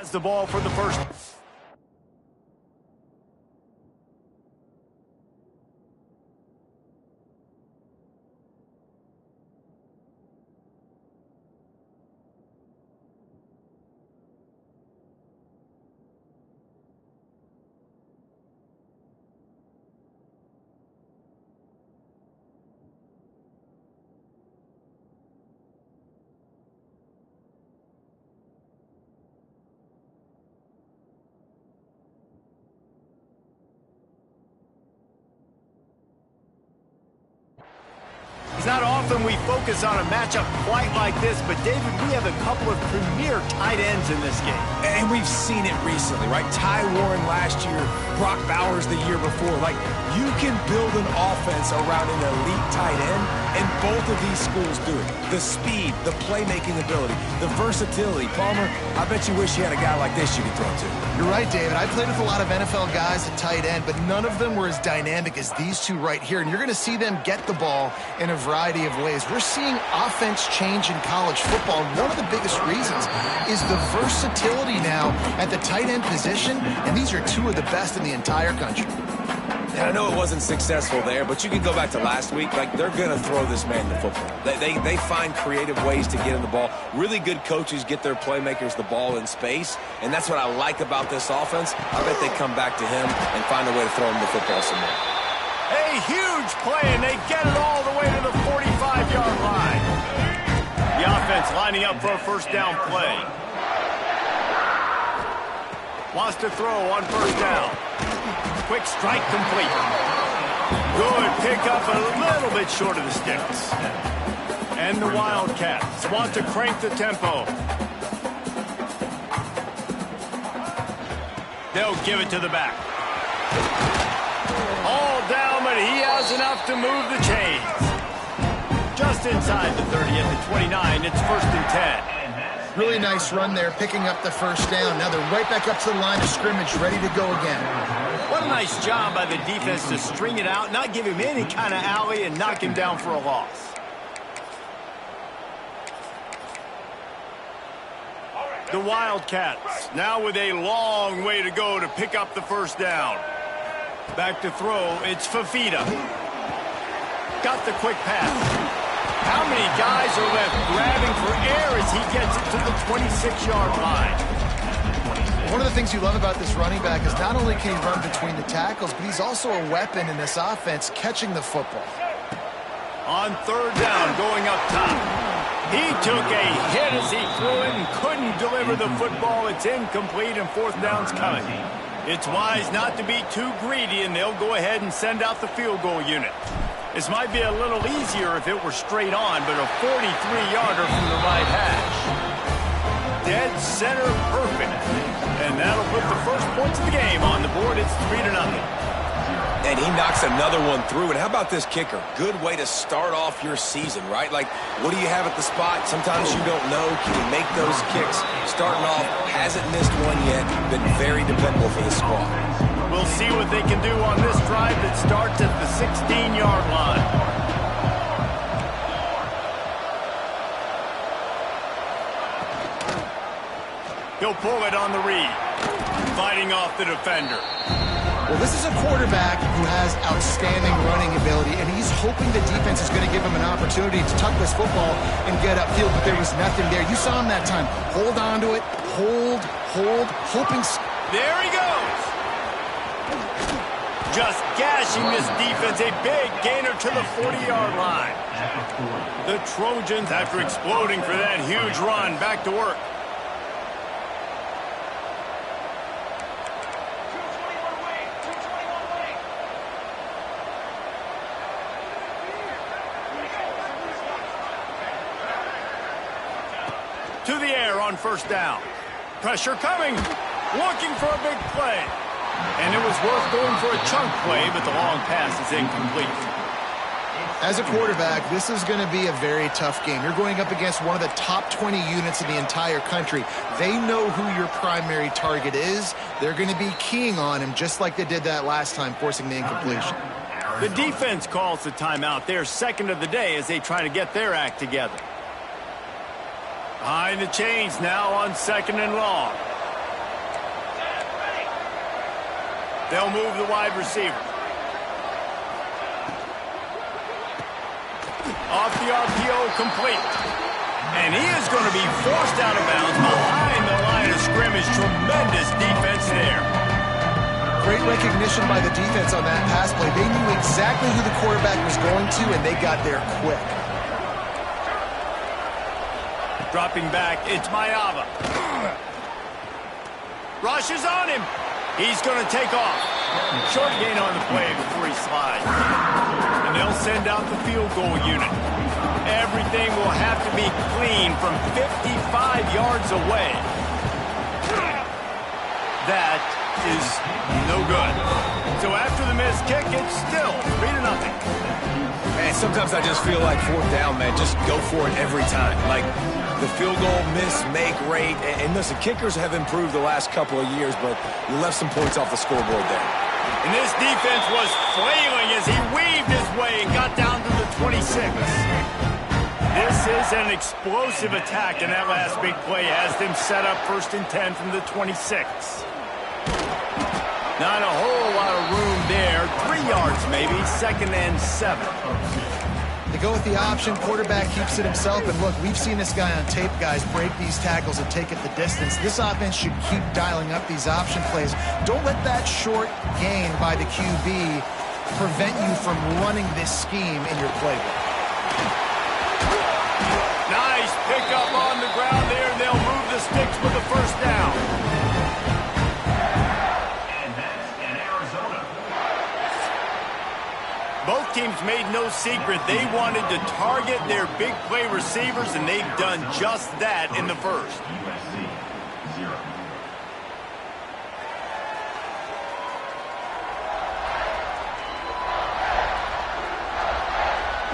has the ball for the first. It's not often we focus on a matchup quite like this, but David, we have a couple of premier tight ends in this game. And we've seen it recently, right? Ty Warren last year, Brock Bowers the year before. Like, you can build an offense around an elite tight end, and both of these schools do it. The speed, the playmaking ability, the versatility. Palmer, I bet you wish you had a guy like this you could throw to. You're right, David. I played with a lot of NFL guys at tight end, but none of them were as dynamic as these two right here. And you're going to see them get the ball in a variety of ways. We're seeing offense change in college football. And one of the biggest reasons is the versatility now at the tight end position. And these are two of the best in the entire country. And I know it wasn't successful there, but you can go back to last week. Like, they're going to throw this man the football. They find creative ways to get him the ball. Really good coaches get their playmakers the ball in space, and that's what I like about this offense. I bet they come back to him and find a way to throw him the football some more. A huge play, and they get it all the way to the 45-yard line. The offense lining up for a first down play. Wants to throw on first down. Quick strike complete. Good pickup, a little bit short of the sticks. And the Wildcats want to crank the tempo. They'll give it to the back. All down, but he has enough to move the chains. Just inside the 30 at the 29, it's 1st and 10. Really nice run there, picking up the first down. Now they're right back up to the line of scrimmage, ready to go again. What a nice job by the defense to string it out, not give him any kind of alley, and knock him down for a loss. The Wildcats now with a long way to go to pick up the first down. Back to throw, it's Fafita. Got the quick pass. How many guys are left grabbing for air as he gets it to the 26-yard line? One of the things you love about this running back is not only can he run between the tackles, but he's also a weapon in this offense, catching the football. On third down, going up top. He took a hit as he threw it and couldn't deliver the football. It's incomplete, and fourth down's coming. It's wise not to be too greedy, and they'll go ahead and send out the field goal unit. This might be a little easier if it were straight on, but a 43-yarder from the right hash. Dead center perfect. And that'll put the first points of the game on the board. It's 3-0. And he knocks another one through. And how about this kicker? Good way to start off your season, right? Like, what do you have at the spot? Sometimes you don't know. Can he make those kicks? Starting off, hasn't missed one yet. Been very dependable for the squad. We'll see what they can do on this drive that starts at the 16-yard line. He'll pull it on the read, fighting off the defender. Well, this is a quarterback who has outstanding running ability, and he's hoping the defense is going to give him an opportunity to tuck this football and get upfield, but there was nothing there. You saw him that time. Hold on to it, hold, hoping. There he goes. Just gashing this defense, a big gainer to the 40-yard line. The Trojans, after exploding for that huge run, back to work. To the air on first down. Pressure coming. Looking for a big play. And it was worth going for a chunk play, but the long pass is incomplete. As a quarterback, this is going to be a very tough game. You're going up against one of the top 20 units in the entire country. They know who your primary target is. They're going to be keying on him just like they did that last time, forcing the incompletion. The defense calls the timeout. They're second of the day as they try to get their act together. Behind the chains now on 2nd and long. They'll move the wide receiver. Off the RPO, complete. And he is going to be forced out of bounds behind the line of scrimmage. Tremendous defense there. Great recognition by the defense on that pass play. They knew exactly who the quarterback was going to, and they got there quick. Dropping back, it's Mayava. Rush is on him. He's going to take off. Short gain on the play before he slides. And they'll send out the field goal unit. Everything will have to be clean from 55 yards away. That is no good. So after the missed kick, it's still 3-0. Man, sometimes I just feel like fourth down, man, just go for it every time. Like the field goal miss-make rate. And listen, kickers have improved the last couple of years, but you left some points off the scoreboard there. And this defense was flailing as he weaved his way and got down to the 26. This is an explosive attack, and that last big play has them set up 1st and 10 from the 26. Not a whole lot of room there. 3 yards maybe, 2nd and 7. They go with the option. Quarterback keeps it himself. And look, we've seen this guy on tape, guys, break these tackles and take it the distance. This offense should keep dialing up these option plays. Don't let that short gain by the QB prevent you from running this scheme in your playbook. Nice pickup on the ground there, and they'll move the sticks with the 1st down. Both teams made no secret they wanted to target their big play receivers, and they've done just that in the 1st.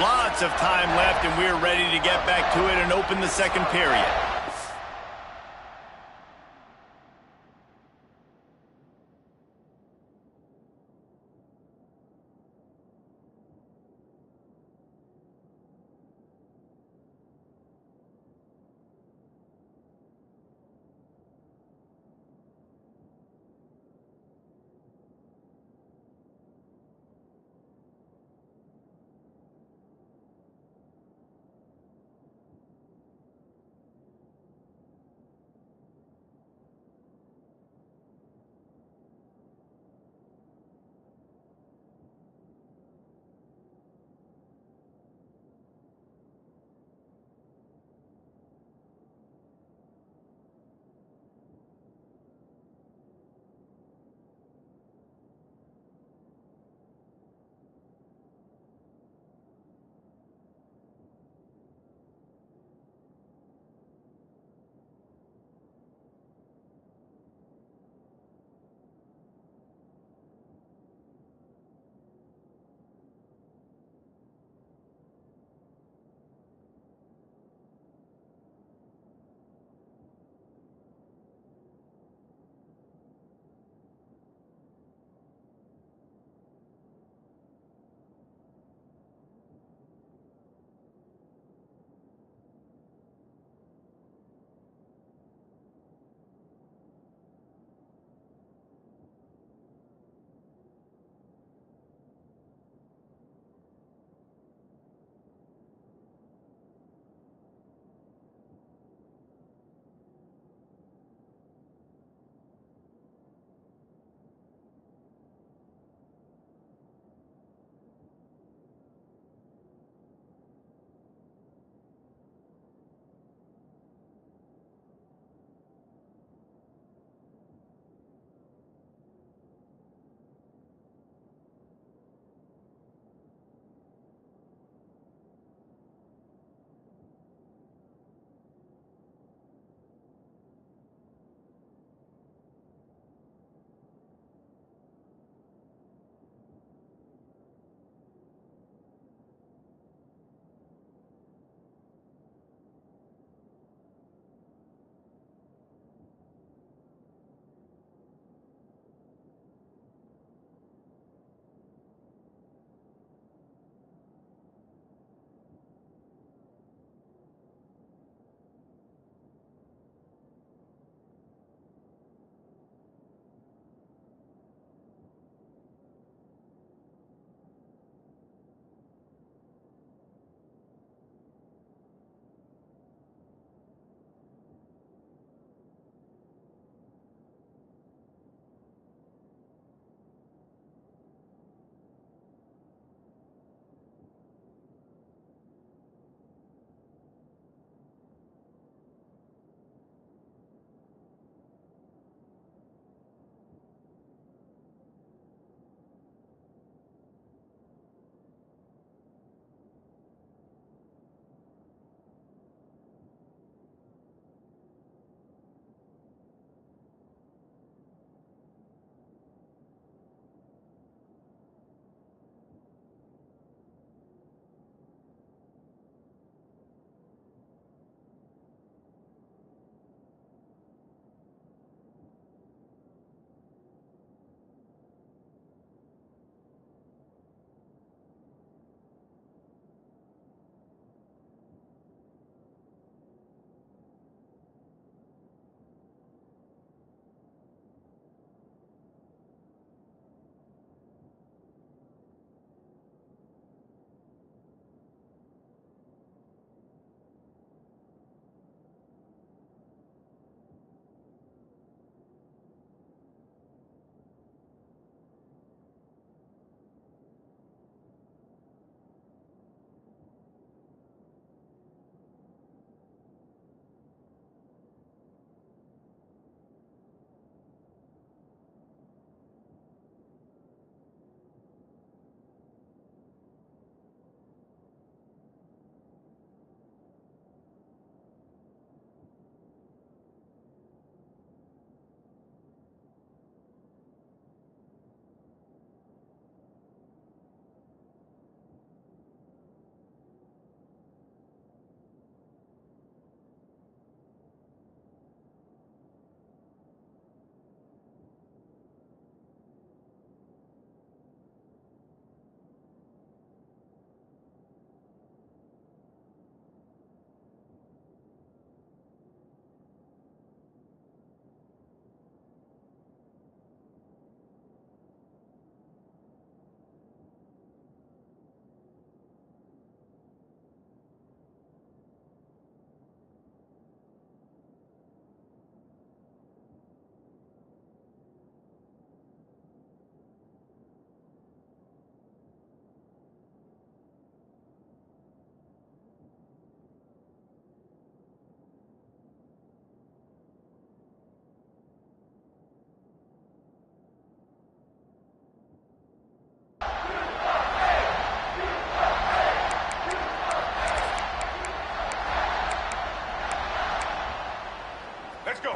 Lots of time left, and we're ready to get back to it and open the 2nd period.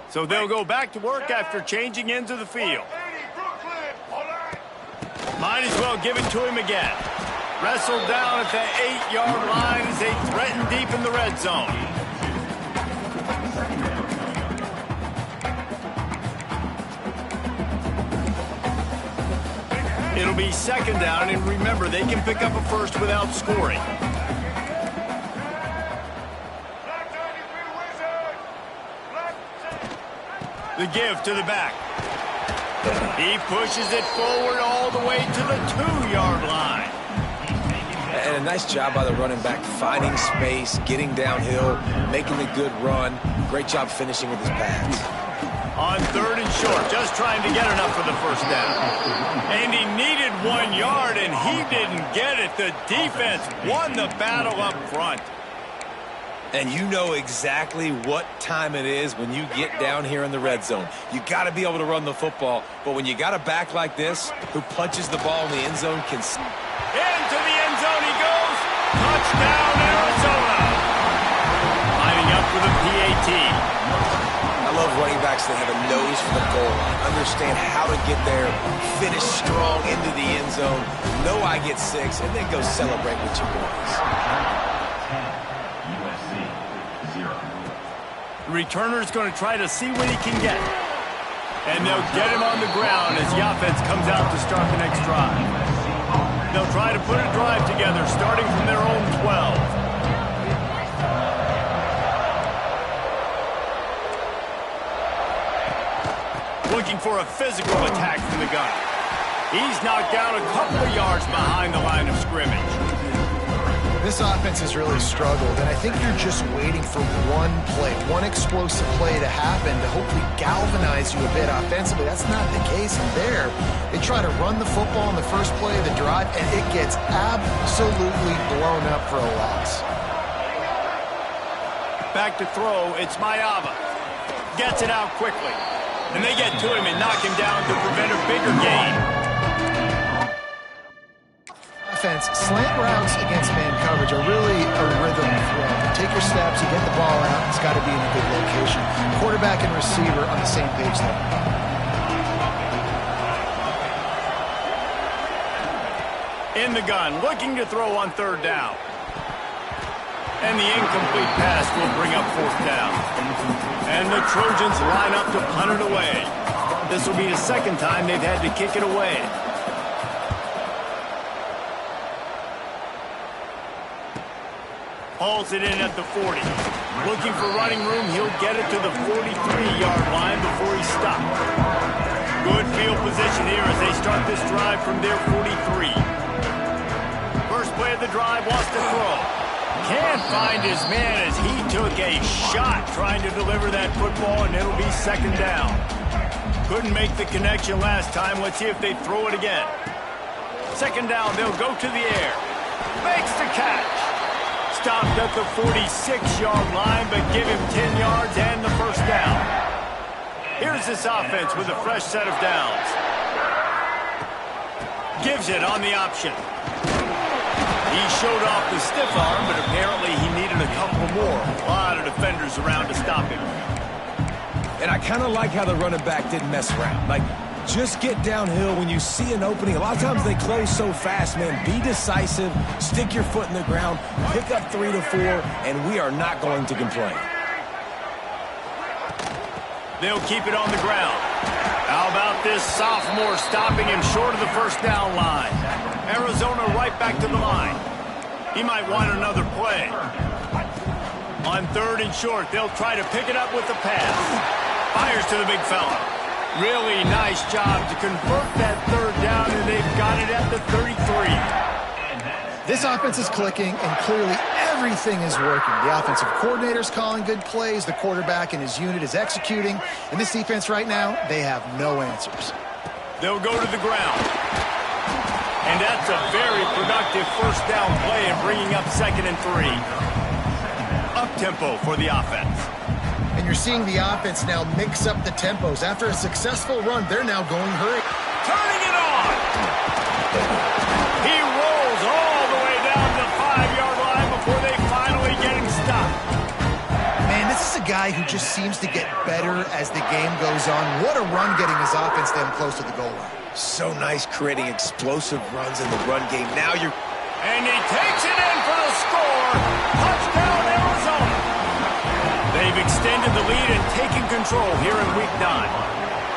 So they'll go back to work after changing into the field. Might as well give it to him again. Wrestled down at the 8-yard line as they threaten deep in the red zone. It'll be second down, and remember, they can pick up a first without scoring. The give to the back. He pushes it forward all the way to the 2-yard line. And a nice job by the running back, finding space, getting downhill, making a good run. Great job finishing with his pass. On 3rd and short, just trying to get enough for the first down. And he needed 1 yard, and he didn't get it. The defense won the battle up front. And you know exactly what time it is when you get down here in the red zone. You got to be able to run the football, but when you got a back like this who punches the ball in the end zone can... Into the end zone he goes. Touchdown, Arizona. Lining up for the PAT. I love running backs that have a nose for the goal line, understand how to get there, finish strong into the end zone, know I get 6, and then go celebrate with your boys. The returner's going to try to see what he can get. And they'll get him on the ground as the offense comes out to start the next drive. They'll try to put a drive together starting from their own 12. Looking for a physical attack from the gun. He's knocked down a couple of yards behind the line of scrimmage. This offense has really struggled, and I think you're just waiting for one play, one explosive play to happen to hopefully galvanize you a bit offensively. That's not the case there. They try to run the football in the first play of the drive, and it gets absolutely blown up for a loss. Back to throw, it's Mayava. Gets it out quickly. And they get to him and knock him down to prevent a bigger gain. Slant routes against man coverage are really a rhythm throw. Take your steps, you get the ball out, it's got to be in a good location. Quarterback and receiver on the same page there. In the gun, looking to throw on 3rd down. And the incomplete pass will bring up 4th down. And the Trojans line up to punt it away. This will be the 2nd time they've had to kick it away. Hauls it in at the 40. Looking for running room, he'll get it to the 43-yard line before he stops. Good field position here as they start this drive from their 43. First play of the drive, wants to throw. Can't find his man as he took a shot trying to deliver that football, and it'll be 2nd down. Couldn't make the connection last time. Let's see if they throw it again. 2nd down, they'll go to the air. Makes the catch. Stopped at the 46-yard line, but give him 10 yards and the first down. Here's this offense with a fresh set of downs. Gives it on the option. He showed off the stiff arm, but apparently he needed a couple more. A lot of defenders around to stop him. And I kind of like how the running back didn't mess around. Like, just get downhill when you see an opening. A lot of times they close so fast, man. Be decisive, stick your foot in the ground, pick up 3 to 4, and we are not going to complain. They'll keep it on the ground. How about this sophomore stopping him short of the first down line? Arizona right back to the line. He might want another play. On 3rd and short, they'll try to pick it up with the pass. Fires to the big fella. Really nice job to convert that 3rd down, and they've got it at the 33. This offense is clicking, and clearly everything is working. The offensive coordinator's calling good plays. The quarterback and his unit is executing. And this defense right now, they have no answers. They'll go to the ground. And that's a very productive first down play and bringing up 2nd and 3. Up-tempo for the offense. And you're seeing the offense now mix up the tempos. After a successful run, they're now going hurry. Turning it on! He rolls all the way down the 5-yard line before they finally get him stopped. Man, this is a guy who just seems to get better as the game goes on. What a run getting his offense down close to the goal line. So nice creating explosive runs in the run game. Now you're... And he takes it in for the score. Touchdown, Arizona. They've extended the lead and taken control here in Week 9.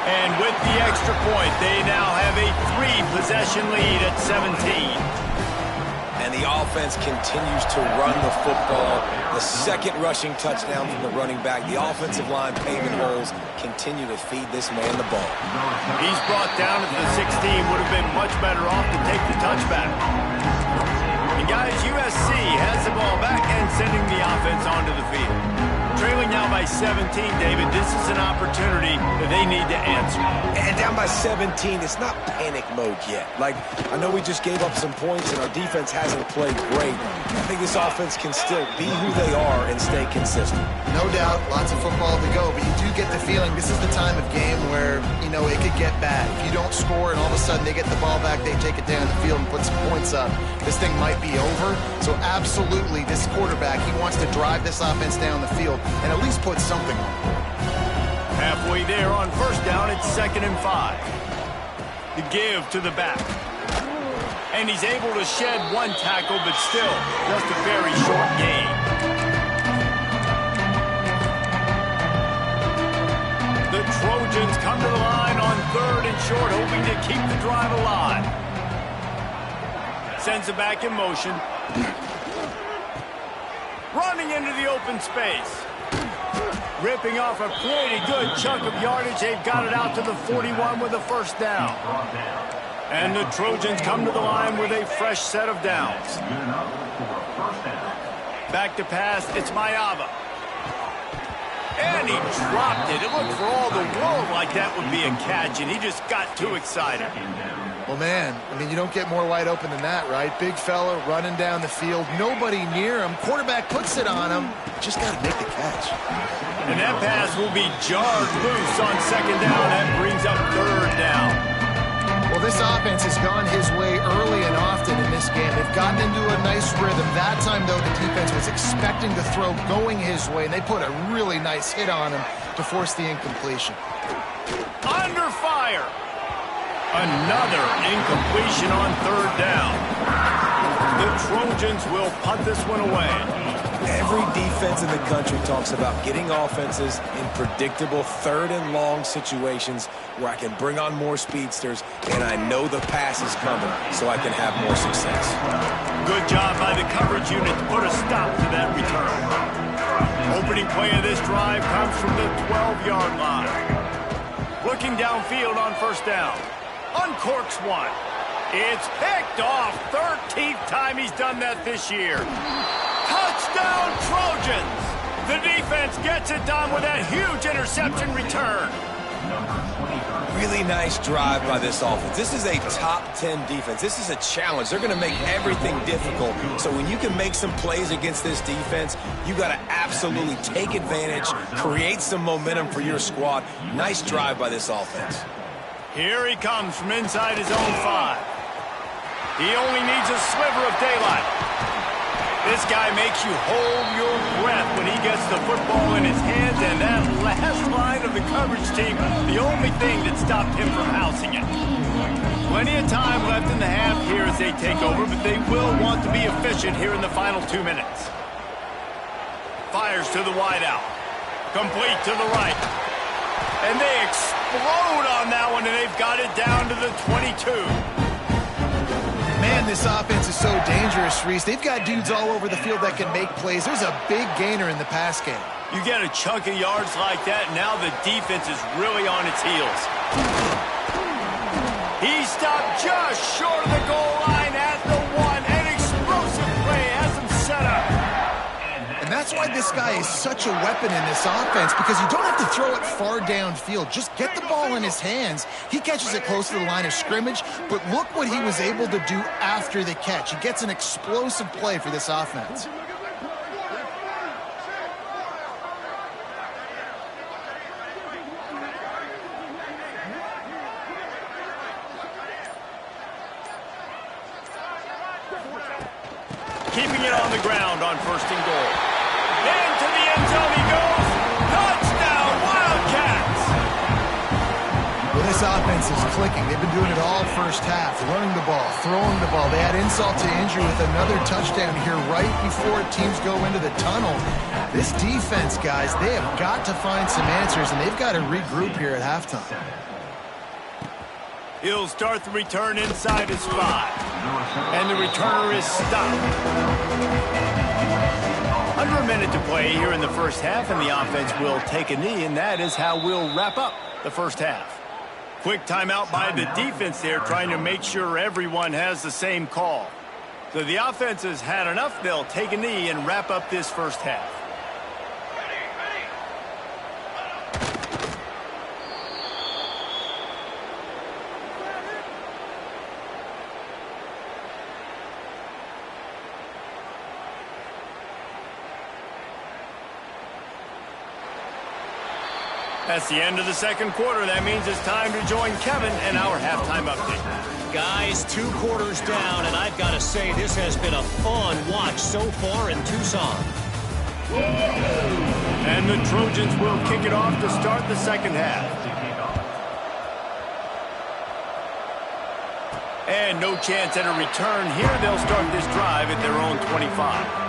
And with the extra point, they now have a 3-possession lead at 17. And the offense continues to run the football. The second rushing touchdown from the running back. The offensive line paving holes continue to feed this man the ball. He's brought down to the 16. Would have been much better off to take the touchback. And guys, USC has the ball back and sending the offense onto the field. Trailing now by 17, David. This is an opportunity that they need to answer. And down by 17, it's not panic mode yet. Like, I know we just gave up some points and our defense hasn't played great. I think this offense can still be who they are and stay consistent. No doubt, lots of football to go, but you do get the feeling this is the time of game where, you know, it could get bad. If you don't score and all of a sudden they get the ball back, they take it down the field and put some points up, this thing might be over. So absolutely, this quarterback, he wants to drive this offense down the field and at least put something on. Halfway there on first down, it's 2nd and 5. The give to the back. And he's able to shed one tackle, but still, just a very short gain. The Trojans come to the line on 3rd and short, hoping to keep the drive alive. Sends it back in motion. Running into the open space. Ripping off a pretty good chunk of yardage. They've got it out to the 41 with a first down. And the Trojans come to the line with a fresh set of downs. Back to pass, it's Mayava. And he dropped it. It looked for all the world like that would be a catch, and he just got too excited. Well, man, I mean, you don't get more wide open than that, right? Big fella running down the field, nobody near him. Quarterback puts it on him. Just got to make the catch. And that pass will be jarred loose on 2nd down. That brings up 3rd down. Well, this offense has gone his way early and often in this game. They've gotten into a nice rhythm. That time, though, the defense was expecting the throw going his way, and they put a really nice hit on him to force the incompletion. Under fire. Another incompletion on 3rd down. The Trojans will punt this one away. Every defense in the country talks about getting offenses in predictable 3rd and long situations where I can bring on more speedsters and I know the pass is coming so I can have more success. Good job by the coverage unit to put a stop to that return. Opening play of this drive comes from the 12-yard line. Looking downfield on first down. Uncorks one. It's picked off. 13th time he's done that this year. Touchdown, Trojans! The defense gets it done with that huge interception return. Really nice drive by this offense. This is a top 10 defense. This is a challenge. They're going to make everything difficult. So when you can make some plays against this defense, you got to absolutely take advantage, create some momentum for your squad. Nice drive by this offense. Here he comes from inside his own 5. He only needs a sliver of daylight. This guy makes you hold your breath when he gets the football in his hands, and that last line of the coverage team, the only thing that stopped him from housing it. Plenty of time left in the half here as they take over, but they will want to be efficient here in the final 2 minutes. Fires to the wideout. Complete to the right. And they explode on that one, and they've got it down to the 22. Man, this offense is so dangerous, Reese. They've got dudes all over the field that can make plays. There's a big gainer in the pass game. You get a chunk of yards like that, now the defense is really on its heels. He stopped just short of the goal line at the 1. An explosive play has him set up. And that's why this guy is such a weapon in this offense, because you don't have to throw it far downfield. Just get the ball in his hands. He catches it close to the line of scrimmage, but look what he was able to do after the catch. He gets an explosive play for this offense. Keeping it on the ground on 1st and goal. Into the end zone he goes. This offense is clicking. They've been doing it all first half, running the ball, throwing the ball. They had insult to injury with another touchdown here right before teams go into the tunnel. This defense, guys, they have got to find some answers, and they've got to regroup here at halftime. He'll start the return inside his 5. And the returner is stopped. Under a minute to play here in the first half, and the offense will take a knee, and that is how we'll wrap up the first half. Quick timeout by the defense there, trying to make sure everyone has the same call. So the offense has had enough. They'll take a knee and wrap up this first half. That's the end of the second quarter. That means it's time to join Kevin and our halftime update. Guys, 2 quarters down, and I've got to say this has been a fun watch so far in Tucson. And the Trojans will kick it off to start the second half. And no chance at a return here. They'll start this drive at their own 25.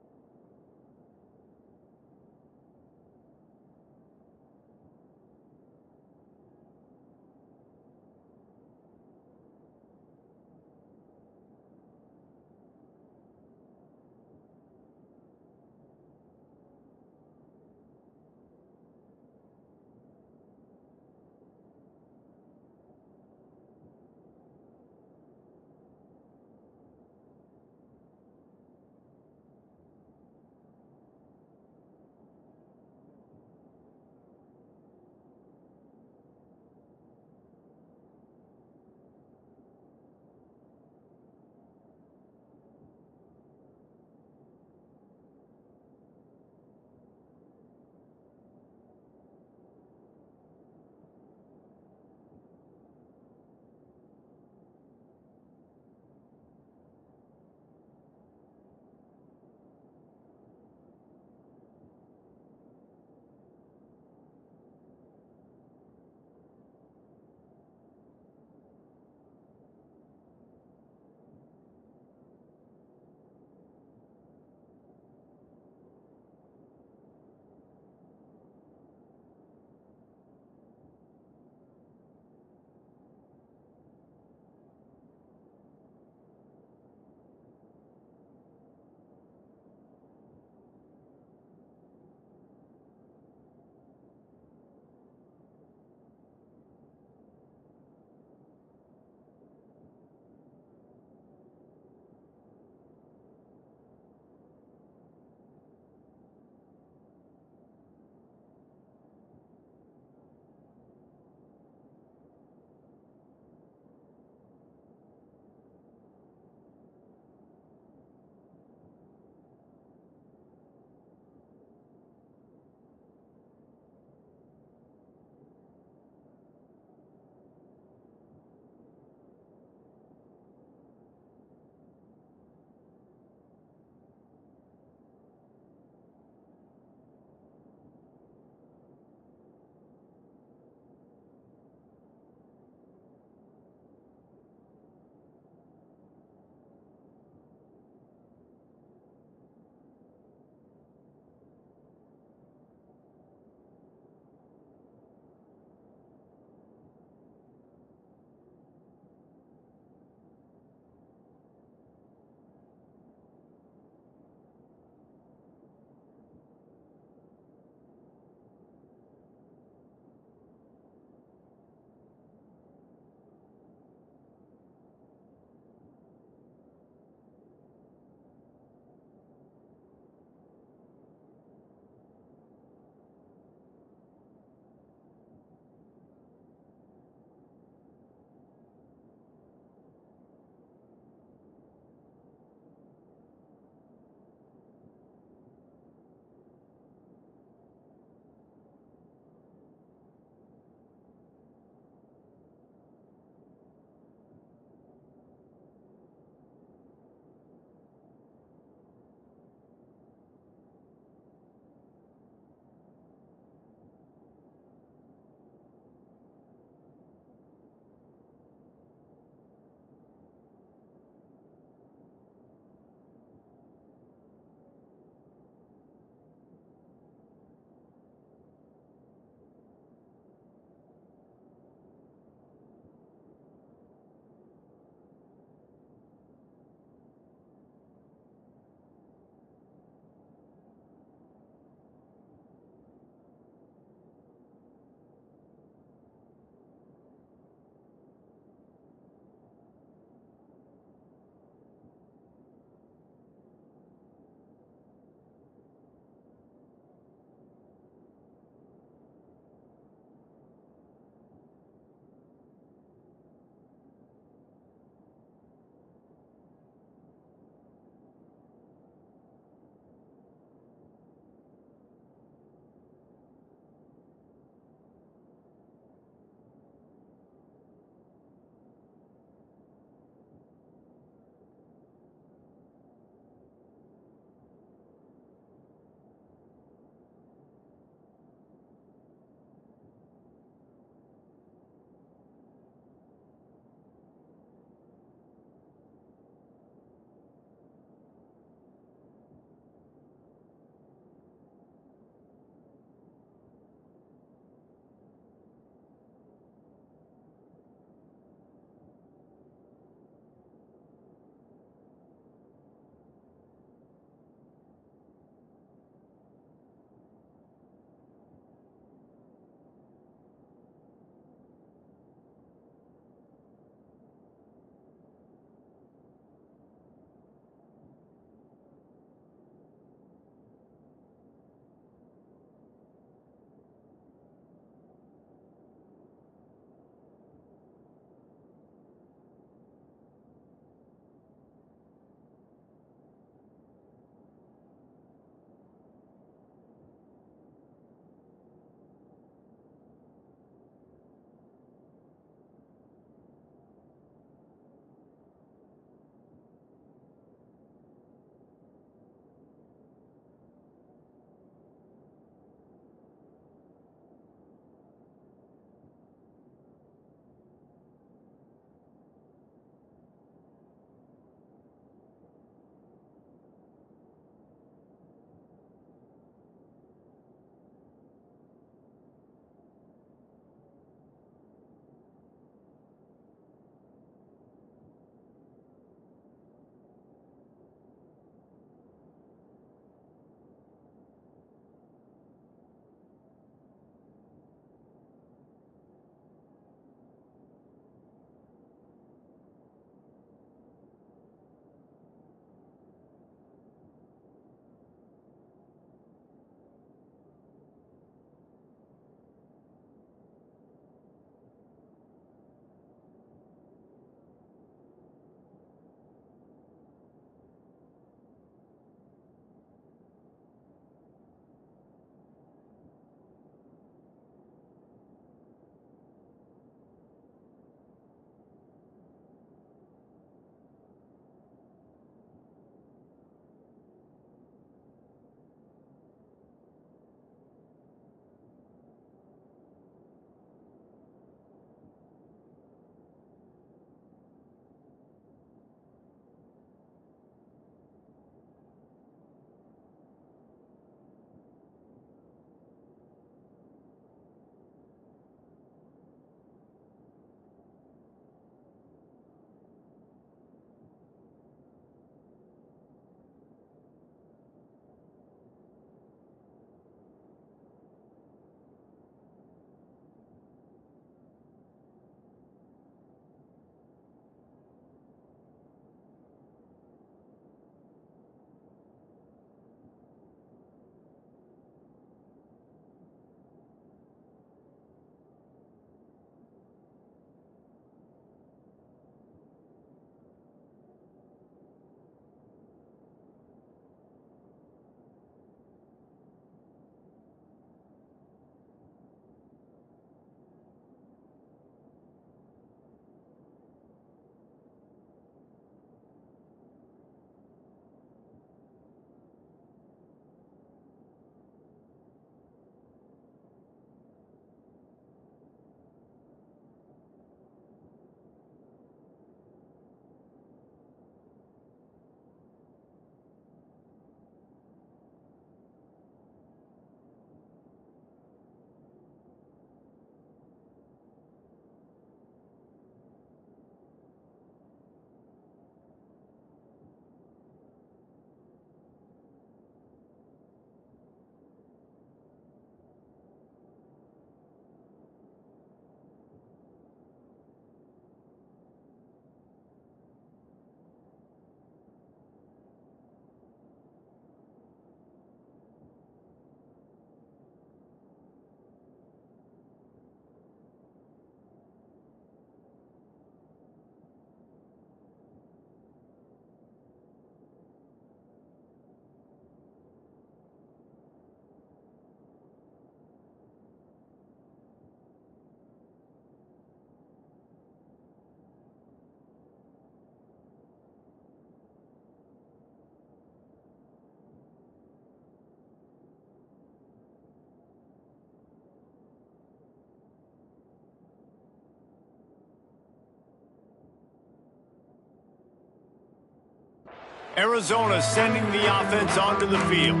Arizona sending the offense onto the field.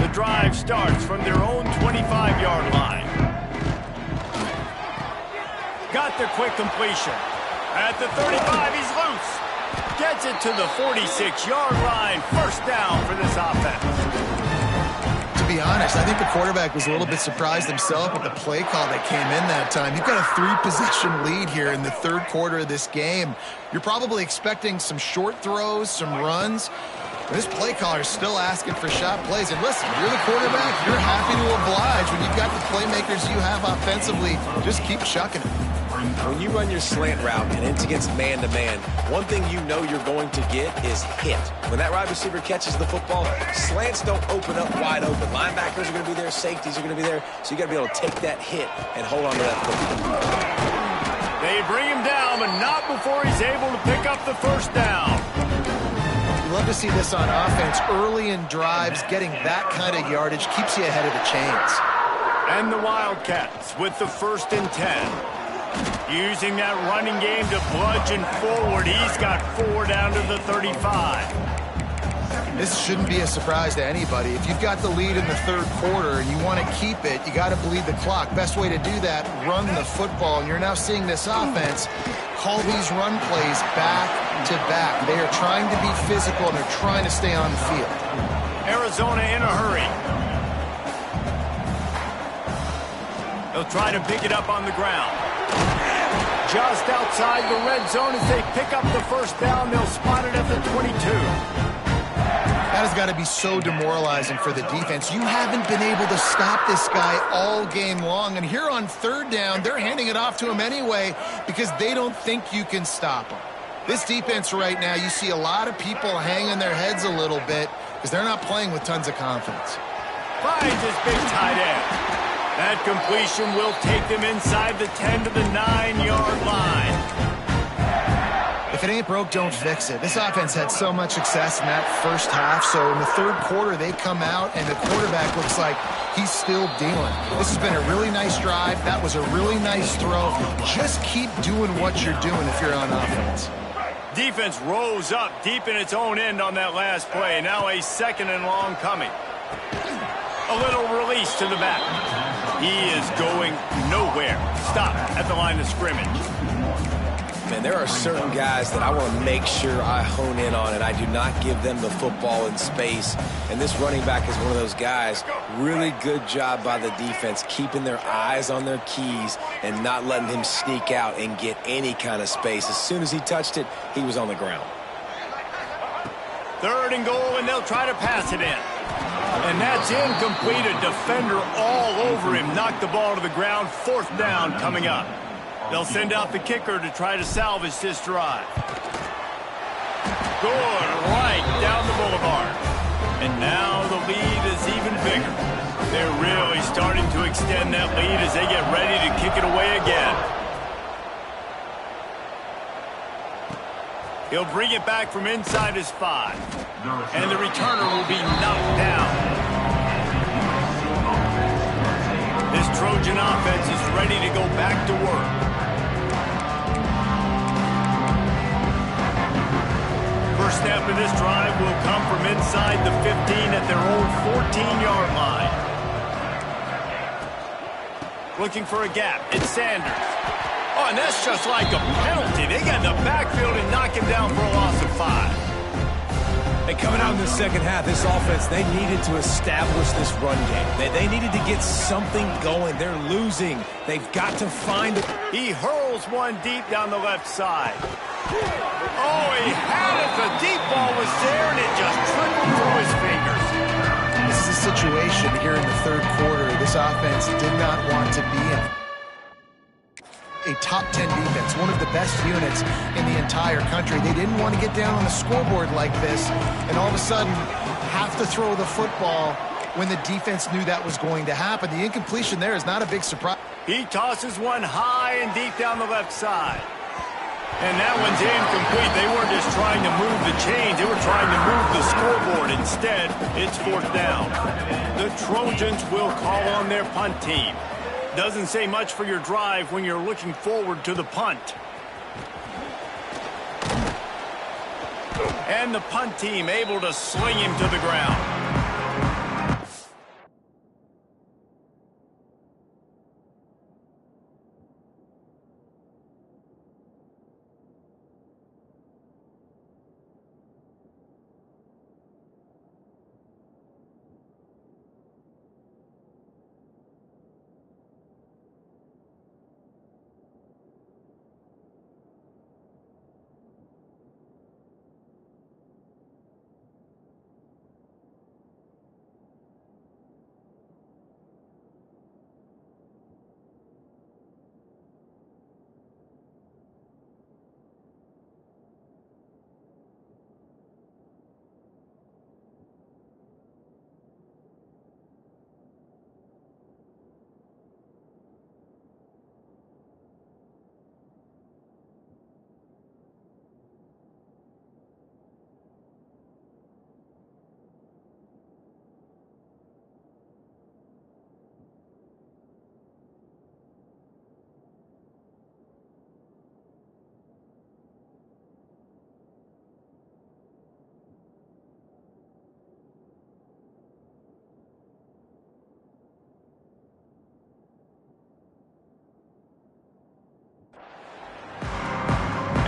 The drive starts from their own 25-yard line. Got the quick completion. At the 35, he's loose. Gets it to the 46-yard line. First down for this offense. To be honest, I think the quarterback was a little bit surprised himself with the play call that came in that time. You've got a 3-possession lead here in the third quarter of this game. You're probably expecting some short throws, some runs. This play caller is still asking for shot plays. And listen, you're the quarterback. You're happy to oblige. When you've got the playmakers you have offensively, just keep chucking it. When you run your slant route and it's against man-to-man, one thing you know you're going to get is hit. When that wide receiver catches the football, slants don't open up wide open. Linebackers are going to be there, safeties are going to be there, so you got to be able to take that hit and hold on to that football. They bring him down, but not before he's able to pick up the first down. You love to see this on offense. Early in drives, getting that kind of yardage keeps you ahead of the chains. And the Wildcats with the 1st and 10. Using that running game to bludgeon forward. He's got 4 down to the 35. This shouldn't be a surprise to anybody. If you've got the lead in the third quarter and you want to keep it, you got to bleed the clock. Best way to do that, run the football. And you're now seeing this offense call these run plays back to back. They are trying to be physical and they're trying to stay on the field. Arizona in a hurry. They'll try to pick it up on the ground. Just outside the red zone as they pick up the first down. They'll spot it at the 22. That has got to be so demoralizing for the defense. You haven't been able to stop this guy all game long. And here on third down, they're handing it off to him anyway because they don't think you can stop him. This defense right now, you see a lot of people hanging their heads a little bit because they're not playing with tons of confidence. Finds his big tight end. That completion will take them inside the 10 to the 9-yard line. If it ain't broke, don't fix it. This offense had so much success in that first half, so in the third quarter they come out and the quarterback looks like he's still dealing. This has been a really nice drive. That was a really nice throw. Just keep doing what you're doing if you're on offense. Defense rose up deep in its own end on that last play. Now a 2nd and long coming. A little release to the back. He is going nowhere. Stop at the line of scrimmage. Man, there are certain guys that I want to make sure I hone in on, and I do not give them the football in space. And this running back is one of those guys. Really good job by the defense, keeping their eyes on their keys and not letting him sneak out and get any kind of space. As soon as he touched it, he was on the ground. 3rd and goal, and they'll try to pass it in. And that's incomplete. A defender all over him. Knocked the ball to the ground. 4th down coming up. They'll send out the kicker to try to salvage this drive. Good right down the boulevard. And now the lead is even bigger. They're really starting to extend that lead as they get ready to kick it away again. He'll bring it back from inside his 5. And the returner will be knocked down. This Trojan offense is ready to go back to work. First snap of this drive will come from inside the 15 at their own 14-yard line. Looking for a gap. It's Sanders. Oh, and that's just like a penalty. They got in the backfield and knock him down for a loss of 5. Hey, coming out in the second half, this offense, they needed to establish this run game. They needed to get something going. They're losing. They've got to find it. He hurls one deep down the left side. Oh, he had it. The deep ball was there, and it just trickled through his fingers. This is a situation here in the third quarter this offense did not want to be in. A top 10 defense, one of the best units in the entire country. They didn't want to get down on the scoreboard like this and all of a sudden have to throw the football when the defense knew that was going to happen. The incompletion there is not a big surprise. He tosses one high and deep down the left side. And that one's incomplete. They weren't just trying to move the chains. They were trying to move the scoreboard. Instead, it's 4th down. The Trojans will call on their punt team. Doesn't say much for your drive when you're looking forward to the punt. And the punt team able to sling him to the ground.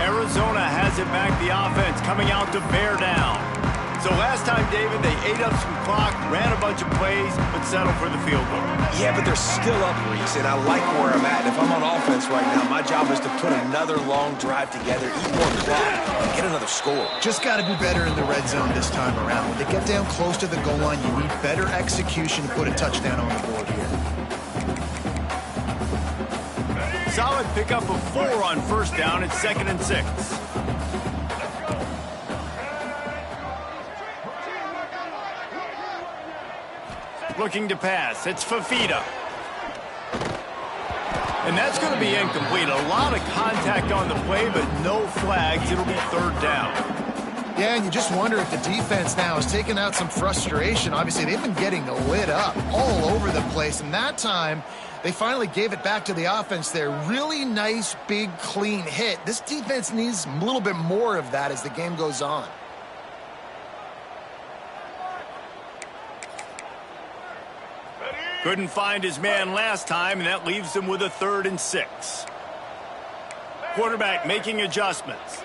Arizona has it back, the offense coming out to bear down. So last time, David, they ate up some clock, ran a bunch of plays, but settled for the field goal. Yeah, but they're still up, Reese, and I like where I'm at. If I'm on offense right now, my job is to put another long drive together, eat more clock, and get another score. Just got to be better in the red zone this time around. When they get down close to the goal line, you need better execution to put a touchdown on the board here. Solid pickup of 4 on 1st down. It's 2nd and 6. Looking to pass. It's Fafita. And that's going to be incomplete. A lot of contact on the play, but no flags. It'll be 3rd down. Yeah, and you just wonder if the defense now is taking out some frustration. Obviously, they've been getting lit up all over the place, and that time they finally gave it back to the offense there. Really nice, big, clean hit. This defense needs a little bit more of that as the game goes on. Couldn't find his man last time, and that leaves him with a 3rd and 6. Quarterback making adjustments.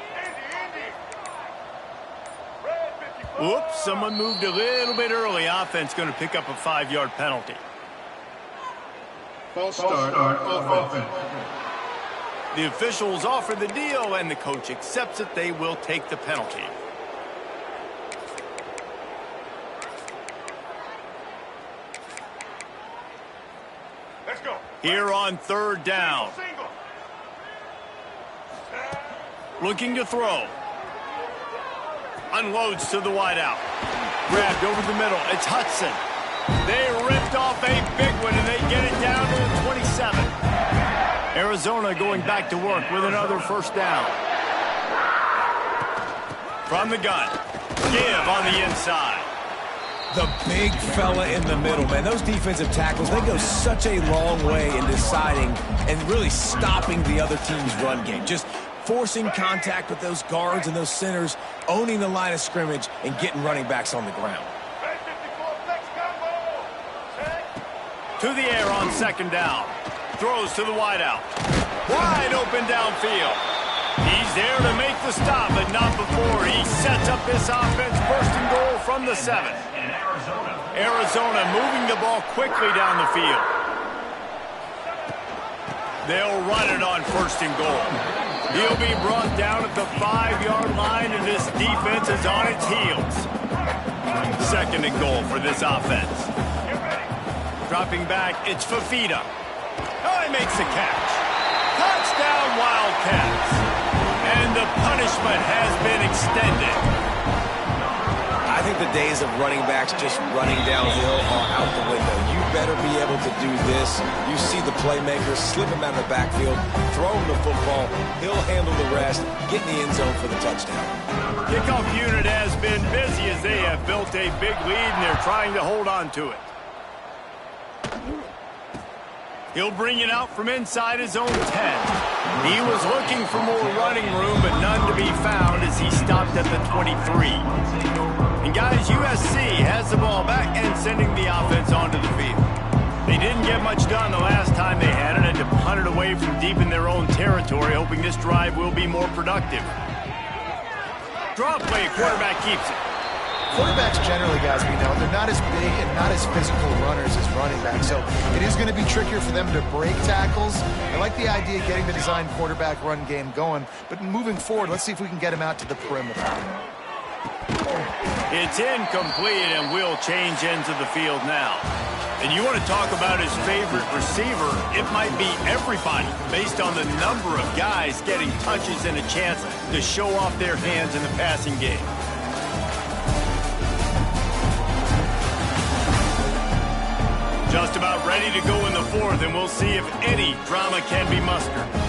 Whoops, someone moved a little bit early. Offense going to pick up a 5-yard penalty. False start on offense. The officials offer the deal, and the coach accepts it. They will take the penalty. Let's go. Here on 3rd down. Looking to throw. Unloads to the wideout. Grabbed over the middle. It's Hudson. They ripped off a big one, and they get it down to the 27. Arizona going back to work with another 1st down. From the gun. Give on the inside. The big fella in the middle, man. Those defensive tackles, they go such a long way in deciding and really stopping the other team's run game. Just forcing contact with those guards and those centers, owning the line of scrimmage, and getting running backs on the ground. To the air on 2nd down. Throws to the wideout. Wide open downfield. He's there to make the stop, but not before he sets up this offense. 1st and goal from the 7. Arizona moving the ball quickly down the field. They'll run it on 1st and goal. He'll be brought down at the 5-yard line, and this defense is on its heels. 2nd and goal for this offense. Dropping back, it's Fafita. Oh, he makes the catch. Touchdown, Wildcats. And the punishment has been extended. I think think the days of running backs just running downhill are out the window. You better be able to do this. You see the playmakers, slip him out of the backfield, throw him the football, he'll handle the rest, get in the end zone for the touchdown. Kickoff unit has been busy as they have built a big lead and they're trying to hold on to it. He'll bring it out from inside his own 10. He was looking for more running room, but none to be found as he stopped at the 23. And guys, USC has the ball back and sending the offense onto the field. They didn't get much done the last time they had it and to punt it away from deep in their own territory, hoping this drive will be more productive. Draw play, quarterback keeps it. Quarterbacks generally, guys, we know, they're not as big and not as physical runners as running backs, so it is going to be trickier for them to break tackles. I like the idea of getting the design quarterback run game going, but moving forward, let's see if we can get him out to the perimeter. It's incomplete, and will change ends of the field now. And you want to talk about his favorite receiver, it might be everybody based on the number of guys getting touches and a chance to show off their hands in the passing game. Just about ready to go in the fourth, and we'll see if any drama can be mustered.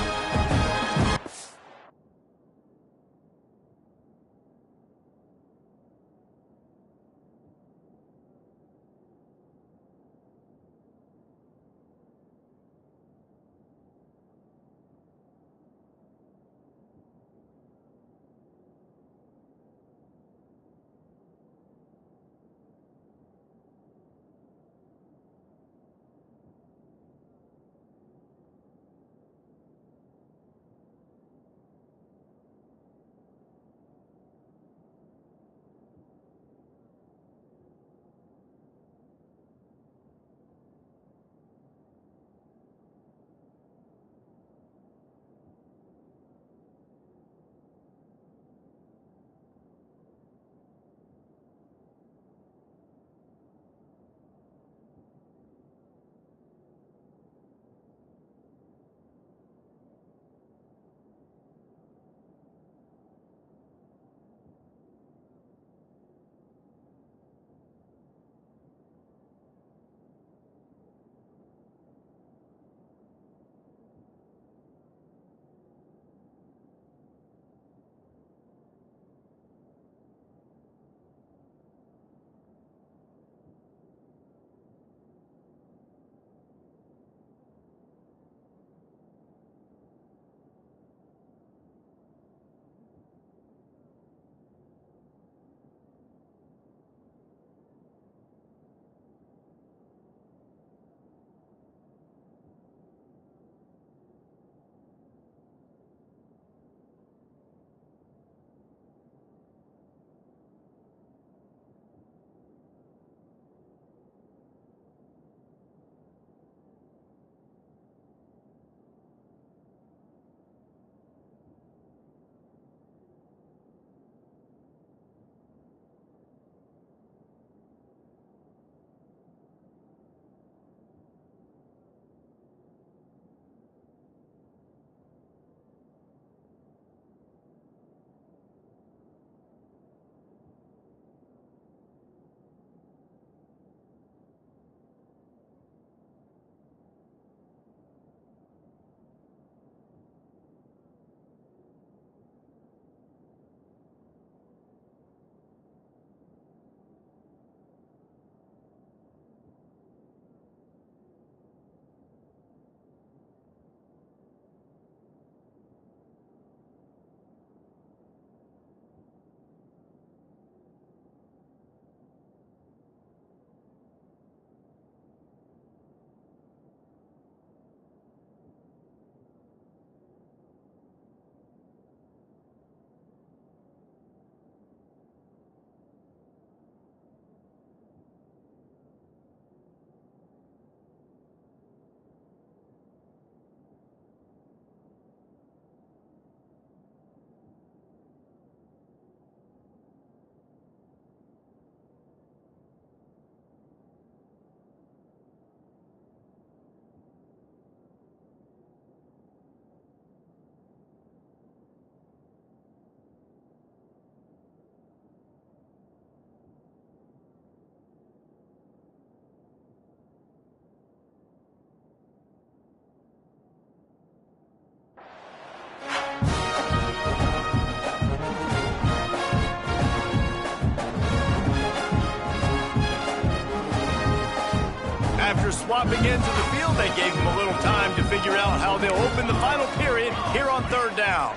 after swapping into the field, they gave him a little time to figure out how they'll open the final period here on third down.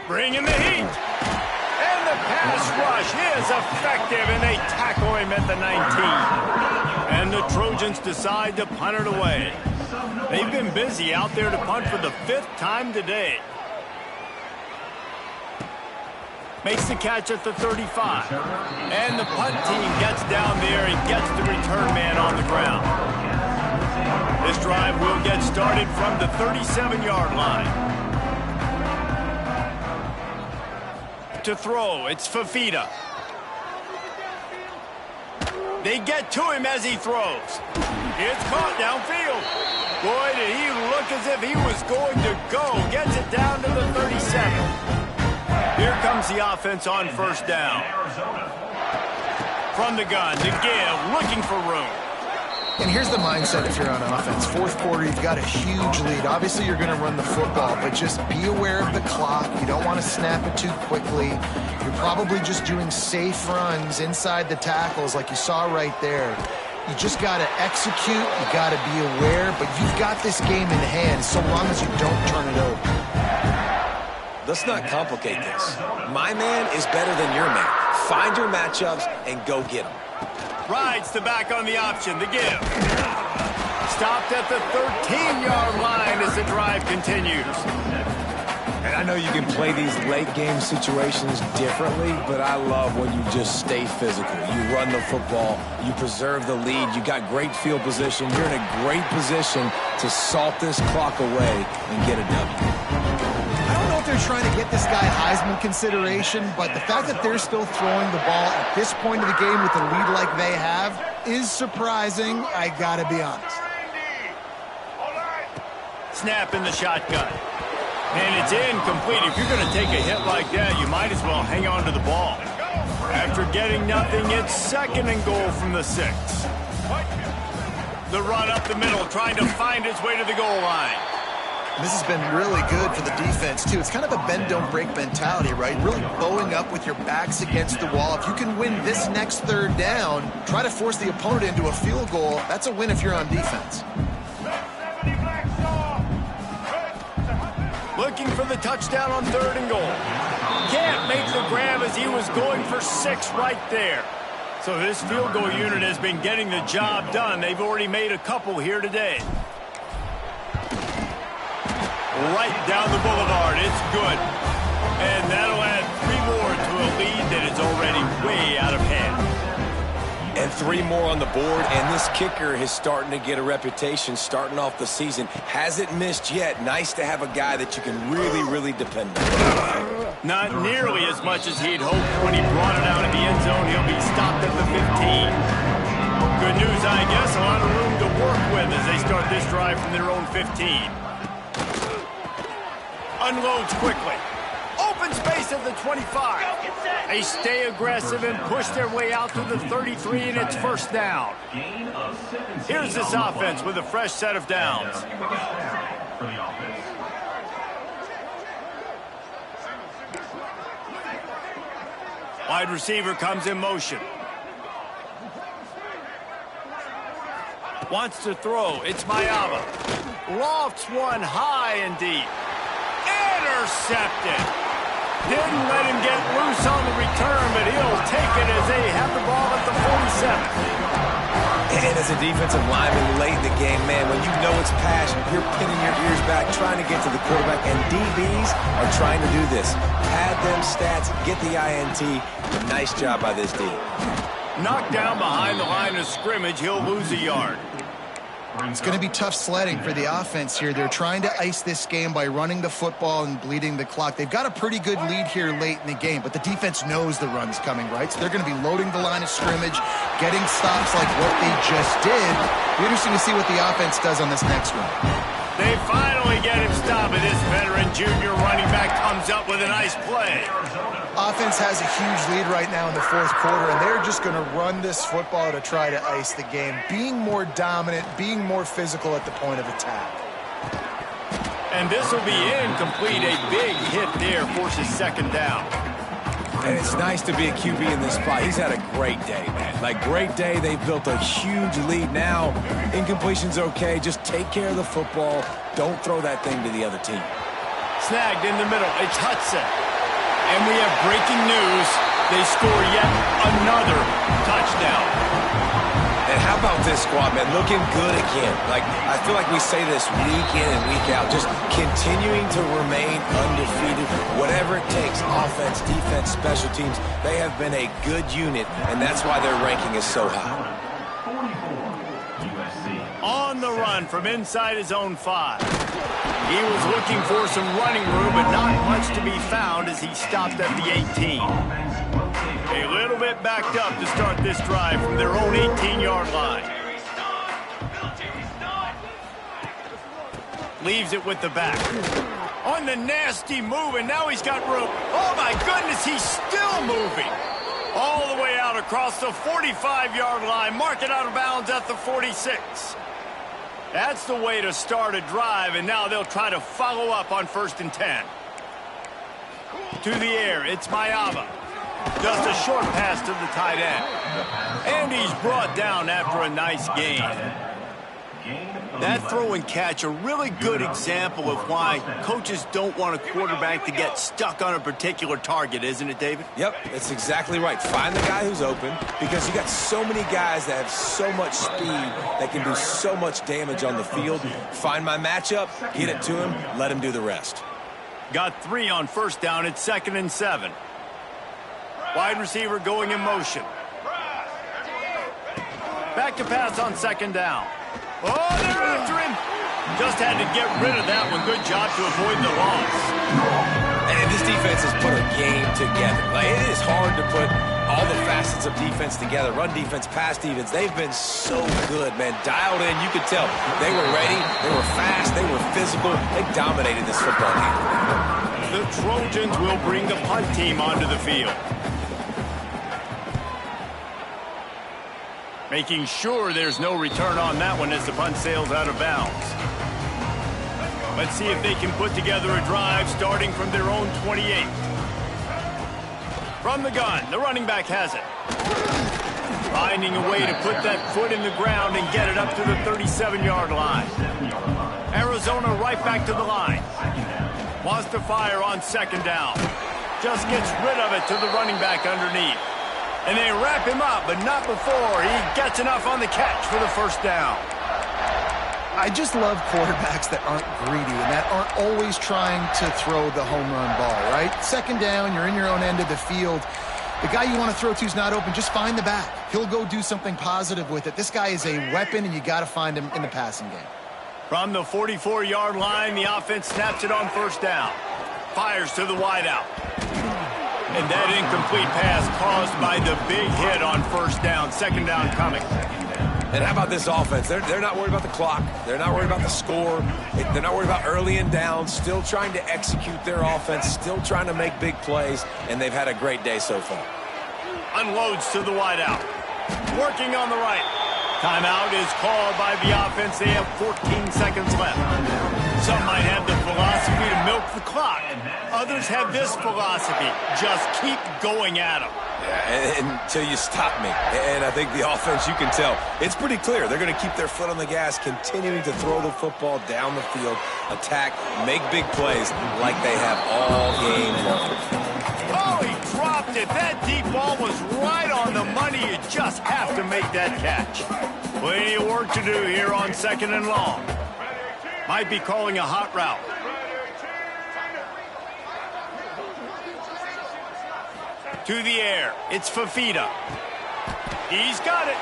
Bringing the heat. And the pass rush is effective, and they tackle him at the 19. And the Trojans decide to punt it away. They've been busy out there to punt for the 5th time today. Makes the catch at the 35. And the punt team gets down there and gets the return man on the ground. This drive will get started from the 37-yard line. To throw, it's Fafita. They get to him as he throws. It's caught downfield. Boy, did he look as if he was going to go. Gets it down to the 37. Here comes the offense on first down. From the gun, to give, looking for room. And here's the mindset if you're on offense. Fourth quarter, you've got a huge lead. Obviously, you're going to run the football, but just be aware of the clock. You don't want to snap it too quickly. You're probably just doing safe runs inside the tackles like you saw right there. You just got to execute. You got to be aware, but you've got this game in hand so long as you don't turn it over. Let's not complicate this. My man is better than your man. Find your matchups and go get them. Rides the back on the option, the give. Stopped at the 13-yard line as the drive continues. And I know you can play these late-game situations differently, but I love when you just stay physical. You run the football, you preserve the lead, you got great field position. You're in a great position to salt this clock away and get a W. I don't know if they're trying to get this guy Heisman consideration, but the fact that they're still throwing the ball at this point of the game with a lead like they have is surprising, I gotta be honest. Snap in the shotgun. And it's incomplete. If you're going to take a hit like that, you might as well hang on to the ball. After getting nothing, it's 2nd and goal from the 6. The run up the middle, trying to find its way to the goal line. This has been really good for the defense, too. It's kind of a bend-don't-break mentality, right? Really bowing up with your backs against the wall. If you can win this next third down, try to force the opponent into a field goal. That's a win if you're on defense. Looking for the touchdown on 3rd and goal. Can't make the grab as he was going for 6 right there. So this field goal unit has been getting the job done. They've already made a couple here today. Right down the boulevard. It's good. And that'll add 3 more to a lead that is already way out of hand. And 3 more on the board, and this kicker is starting to get a reputation starting off the season. Hasn't missed yet. Nice to have a guy that you can really depend on. Not nearly as much as he'd hoped when he brought it out of the end zone. He'll be stopped at the 15. Good news, I guess. A lot of room to work with as they start this drive from their own 15. Unloads quickly. Open space at the 25. They stay aggressive and push their way out to the 33, and it's 1st down. Here's this offense with a fresh set of downs. Wide receiver comes in motion. Wants to throw. It's Mayava. Lofts one high and deep. Intercepted. Didn't let him get loose on the return, but he'll take it as they have the ball at the 47. And as a defensive lineman late in the game, man, when you know it's passion, you're pinning your ears back, trying to get to the quarterback, and DBs are trying to do this. Pad them stats, get the INT. Nice job by this D. Knocked down behind the line of scrimmage, he'll lose a yard. It's going to be tough sledding for the offense here. They're trying to ice this game by running the football and bleeding the clock. They've got a pretty good lead here late in the game, but the defense knows the run's coming, right? So they're going to be loading the line of scrimmage, getting stops like what they just did. Be interesting to see what the offense does on this next one. They finally get him stopped, and this veteran junior running back comes up with a nice play. Offense has a huge lead right now in the 4th quarter, and they're just going to run this football to try to ice the game, being more dominant, being more physical at the point of attack. And this will be incomplete. A big hit there forces 2nd down. And it's nice to be a QB in this spot. He's had a great day, man. Like, great day. They've built a huge lead now. Incompletion's okay. Just take care of the football. Don't throw that thing to the other team. Snagged in the middle. It's Hudson. And we have breaking news. They score yet another touchdown. And how about this squad, man? Looking good again. Like, I feel like we say this week in and week out, just continuing to remain undefeated. Whatever it takes, offense, defense, special teams, they have been a good unit, and that's why their ranking is so high. On the run from inside his own 5. He was looking for some running room, but not much to be found as he stopped at the 18. A little bit backed up to start this drive from their own 18-yard line. Leaves it with the back. On the nasty move, and now he's got room. Oh, my goodness, he's still moving. All the way out across the 45-yard line. Mark it out of bounds at the 46. That's the way to start a drive, and now they'll try to follow up on 1st and 10. To the air, it's Mayava. Just a short pass to the tight end. And he's brought down after a nice gain. That throw and catch, a really good example of why coaches don't want a quarterback to get stuck on a particular target, isn't it, David? Yep, that's exactly right. Find the guy who's open, because you got so many guys that have so much speed that can do so much damage on the field. Find my matchup, get it to him, let him do the rest. Got 3 on 1st down. It's 2nd and 7. Wide receiver going in motion. Back to pass on 2nd down. Oh, they're after him. Just had to get rid of that one. Good job to avoid the loss. And this defense has put a game together. Like, it is hard to put all the facets of defense together. Run defense, pass defense. They've been so good, man. Dialed in. You could tell. They were ready. They were fast. They were physical. They dominated this football game. The Trojans will bring the punt team onto the field. Making sure there's no return on that one as the punt sails out of bounds. Let's see if they can put together a drive starting from their own 28. From the gun, the running back has it. Finding a way to put that foot in the ground and get it up to the 37-yard line. Arizona right back to the line. Wants to fire on 2nd down. Just gets rid of it to the running back underneath. And they wrap him up, but not before he gets enough on the catch for the 1st down. I just love quarterbacks that aren't greedy and that aren't always trying to throw the home run ball, right? 2nd down, you're in your own end of the field. The guy you want to throw to is not open. Just find the back. He'll go do something positive with it. This guy is a weapon, and you got to find him in the passing game. From the 44-yard line, the offense snaps it on 1st down. Fires to the wideout. And that incomplete pass caused by the big hit on 1st down. 2nd down coming. And how about this offense? They're not worried about the clock. They're not worried about the score. They're not worried about early and down. Still trying to execute their offense. Still trying to make big plays. And they've had a great day so far. Unloads to the wideout. Working on the right. Timeout is called by the offense. They have 14 seconds left. Some might have the philosophy to milk the clock. Others have this philosophy. Just keep going at them. Yeah, until you stop me. And I think the offense, you can tell, it's pretty clear. They're going to keep their foot on the gas, continuing to throw the football down the field, attack, make big plays like they have all game long. Oh, he dropped it. That deep ball was right on the money. You just have to make that catch. Plenty of work to do here on 2nd and long. Might be calling a hot route. To the air. It's Fafita. He's got it.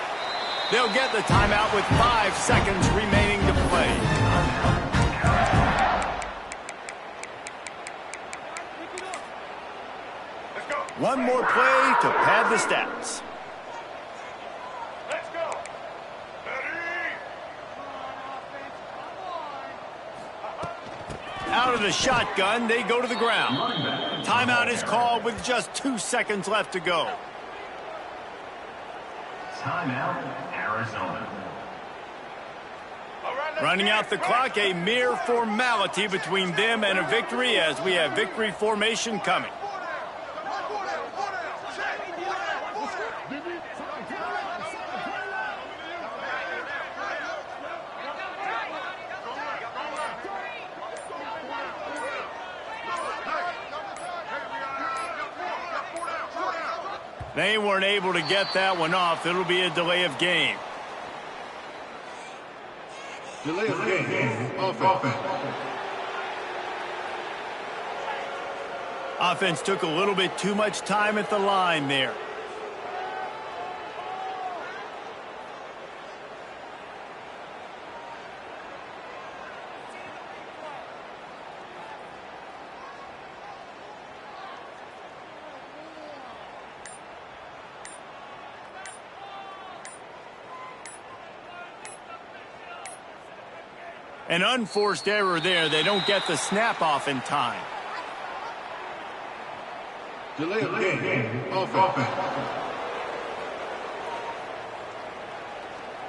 They'll get the timeout with 5 seconds remaining to play. One more play to pad the stats. Let's go. Out of the shotgun, they go to the ground. Timeout is called with just 2 seconds left to go. Timeout, Arizona. Running out the clock, a mere formality between them and a victory as we have victory formation coming. They weren't able to get that one off. It'll be a delay of game. Delay of game. Offense. Offense took a little bit too much time at the line there. An unforced error there. They don't get the snap off in time. Delay of game. Offense.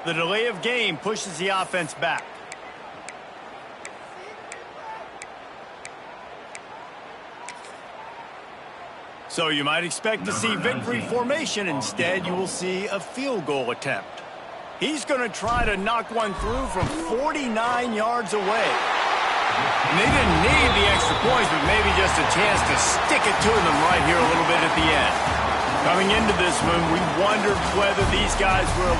The delay of game pushes the offense back. So you might expect to see victory formation. Instead, you will see a field goal attempt. He's going to try to knock one through from 49 yards away. And they didn't need the extra points, but maybe just a chance to stick it to them right here a little bit at the end. Coming into this one, we wondered whether these guys were